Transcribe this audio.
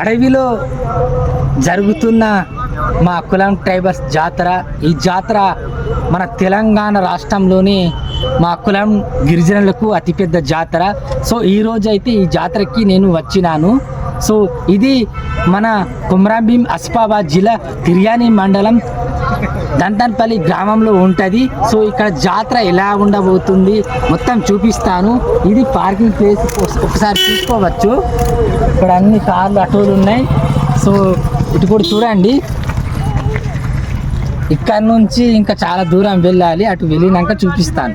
అడవిలో జరుగుతున్న మా కులం ట్రైబర్స్ జాతర. ఈ జాతర మన తెలంగాణ రాష్ట్రంలోని మా కులం గిరిజనులకు అతిపెద్ద జాతర. సో ఈరోజు అయితే ఈ జాతరకి నేను వచ్చినాను. సో ఇది మన కొమరంభీం ఆసిఫాబాద్ జిల్లా తిర్యాని మండలం దంతన్పల్లి గ్రామంలో ఉంటుంది. సో ఇక్కడ జాతర ఎలా ఉండబోతుంది మొత్తం చూపిస్తాను. ఇది పార్కింగ్ ప్లేస్, ఒకసారి చూసుకోవచ్చు. ఇక్కడ అన్ని కార్లు ఆటోలు ఉన్నాయి. సో ఇటు కూడా చూడండి. ఇక్కడ నుంచి ఇంకా చాలా దూరం వెళ్ళాలి, అటు వెళ్ళినాక చూపిస్తాను.